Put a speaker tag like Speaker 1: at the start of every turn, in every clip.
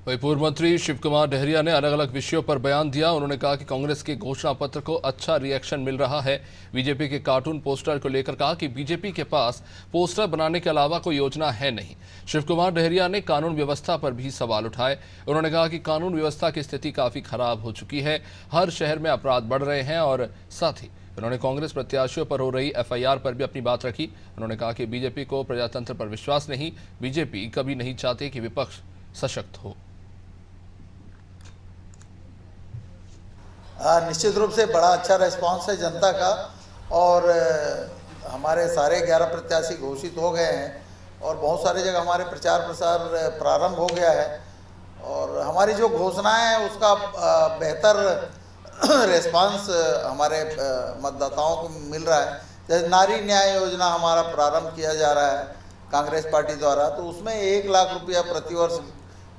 Speaker 1: वहीं पूर्व मंत्री शिव कुमार डहरिया ने अलग अलग विषयों पर बयान दिया। उन्होंने कहा कि कांग्रेस के घोषणा पत्र को अच्छा रिएक्शन मिल रहा है। बीजेपी के कार्टून पोस्टर को लेकर कहा कि बीजेपी के पास पोस्टर बनाने के अलावा कोई योजना है नहीं। शिव कुमार डहरिया ने कानून व्यवस्था पर भी सवाल उठाए। उन्होंने कहा कि कानून व्यवस्था की स्थिति काफी खराब हो चुकी है, हर शहर में अपराध बढ़ रहे हैं। और साथ ही उन्होंने कांग्रेस प्रत्याशियों पर हो रही एफआईआर पर भी अपनी बात रखी। उन्होंने कहा कि बीजेपी को प्रजातंत्र पर विश्वास नहीं, बीजेपी कभी नहीं चाहती कि विपक्ष सशक्त हो।
Speaker 2: निश्चित रूप से बड़ा अच्छा रिस्पांस है जनता का और हमारे सारे 11 प्रत्याशी घोषित हो गए हैं और बहुत सारी जगह हमारे प्रचार प्रसार प्रारंभ हो गया है और हमारी जो घोषणाएं हैं उसका बेहतर रिस्पांस हमारे मतदाताओं को मिल रहा है। जैसे नारी न्याय योजना हमारा प्रारंभ किया जा रहा है कांग्रेस पार्टी द्वारा, तो उसमें 1 लाख रुपया प्रतिवर्ष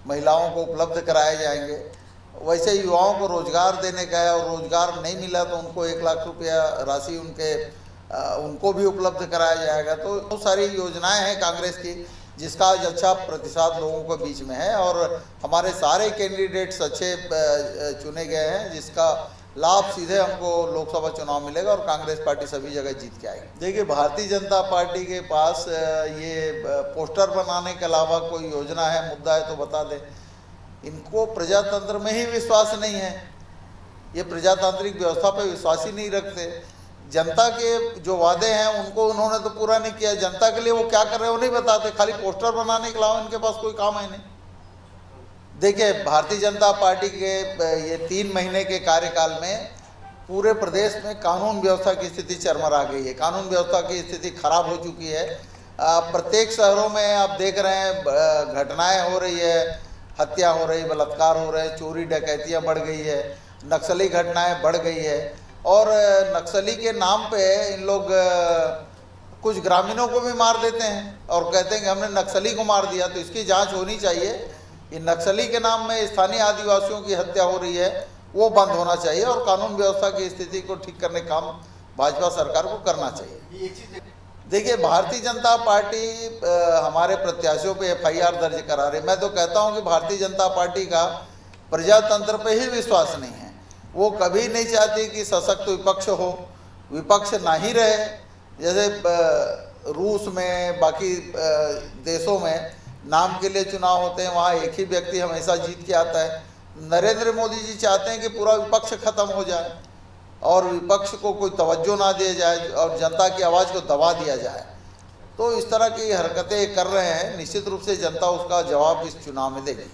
Speaker 2: महिलाओं को उपलब्ध कराए जाएंगे। वैसे युवाओं को रोजगार देने का है और रोजगार नहीं मिला तो उनको 1 लाख रुपया राशि उनको भी उपलब्ध कराया जाएगा। तो बहुत सारी योजनाएं हैं कांग्रेस की जिसका आज अच्छा प्रतिसाद लोगों के बीच में है और हमारे सारे कैंडिडेट्स अच्छे चुने गए हैं जिसका लाभ सीधे हमको लोकसभा चुनाव मिलेगा और कांग्रेस पार्टी सभी जगह जीत के आएगी। देखिए, भारतीय जनता पार्टी के पास ये पोस्टर बनाने के अलावा कोई योजना है, मुद्दा है तो बता दें। इनको प्रजातंत्र में ही विश्वास नहीं है, ये प्रजातांत्रिक व्यवस्था पे विश्वास ही नहीं रखते। जनता के जो वादे हैं उनको उन्होंने तो पूरा नहीं किया। जनता के लिए वो क्या कर रहे हैं वो नहीं बताते, खाली पोस्टर बनाने के अलावा इनके पास कोई काम है नहीं। देखिए, भारतीय जनता पार्टी के ये 3 महीने के कार्यकाल में पूरे प्रदेश में कानून व्यवस्था की स्थिति चरमरा गई है। कानून व्यवस्था की स्थिति खराब हो चुकी है। प्रत्येक शहरों में आप देख रहे हैं घटनाएं हो रही है, हत्या हो रही, बलात्कार हो रहे, चोरी डकैतियाँ बढ़ गई है, नक्सली घटनाएं बढ़ गई है और नक्सली के नाम पे इन लोग कुछ ग्रामीणों को भी मार देते हैं और कहते हैं कि हमने नक्सली को मार दिया। तो इसकी जांच होनी चाहिए। इन नक्सली के नाम में स्थानीय आदिवासियों की हत्या हो रही है, वो बंद होना चाहिए और कानून व्यवस्था की स्थिति को ठीक करने का काम भाजपा सरकार को करना चाहिए। देखिए, भारतीय जनता पार्टी हमारे प्रत्याशियों पे एफआईआर दर्ज करा रही। मैं तो कहता हूं कि भारतीय जनता पार्टी का प्रजातंत्र पे ही विश्वास नहीं है। वो कभी नहीं चाहती कि सशक्त विपक्ष हो, विपक्ष ना ही रहे। जैसे रूस में, बाकी देशों में नाम के लिए चुनाव होते हैं, वहाँ एक ही व्यक्ति हमेशा जीत के आता है। नरेंद्र मोदी जी चाहते हैं कि पूरा विपक्ष खत्म हो जाए और विपक्ष को कोई तवज्जो ना दिया जाए और जनता की आवाज़ को दबा दिया जाए। तो इस तरह की हरकतें कर रहे हैं। निश्चित रूप से जनता उसका जवाब इस चुनाव में देगी।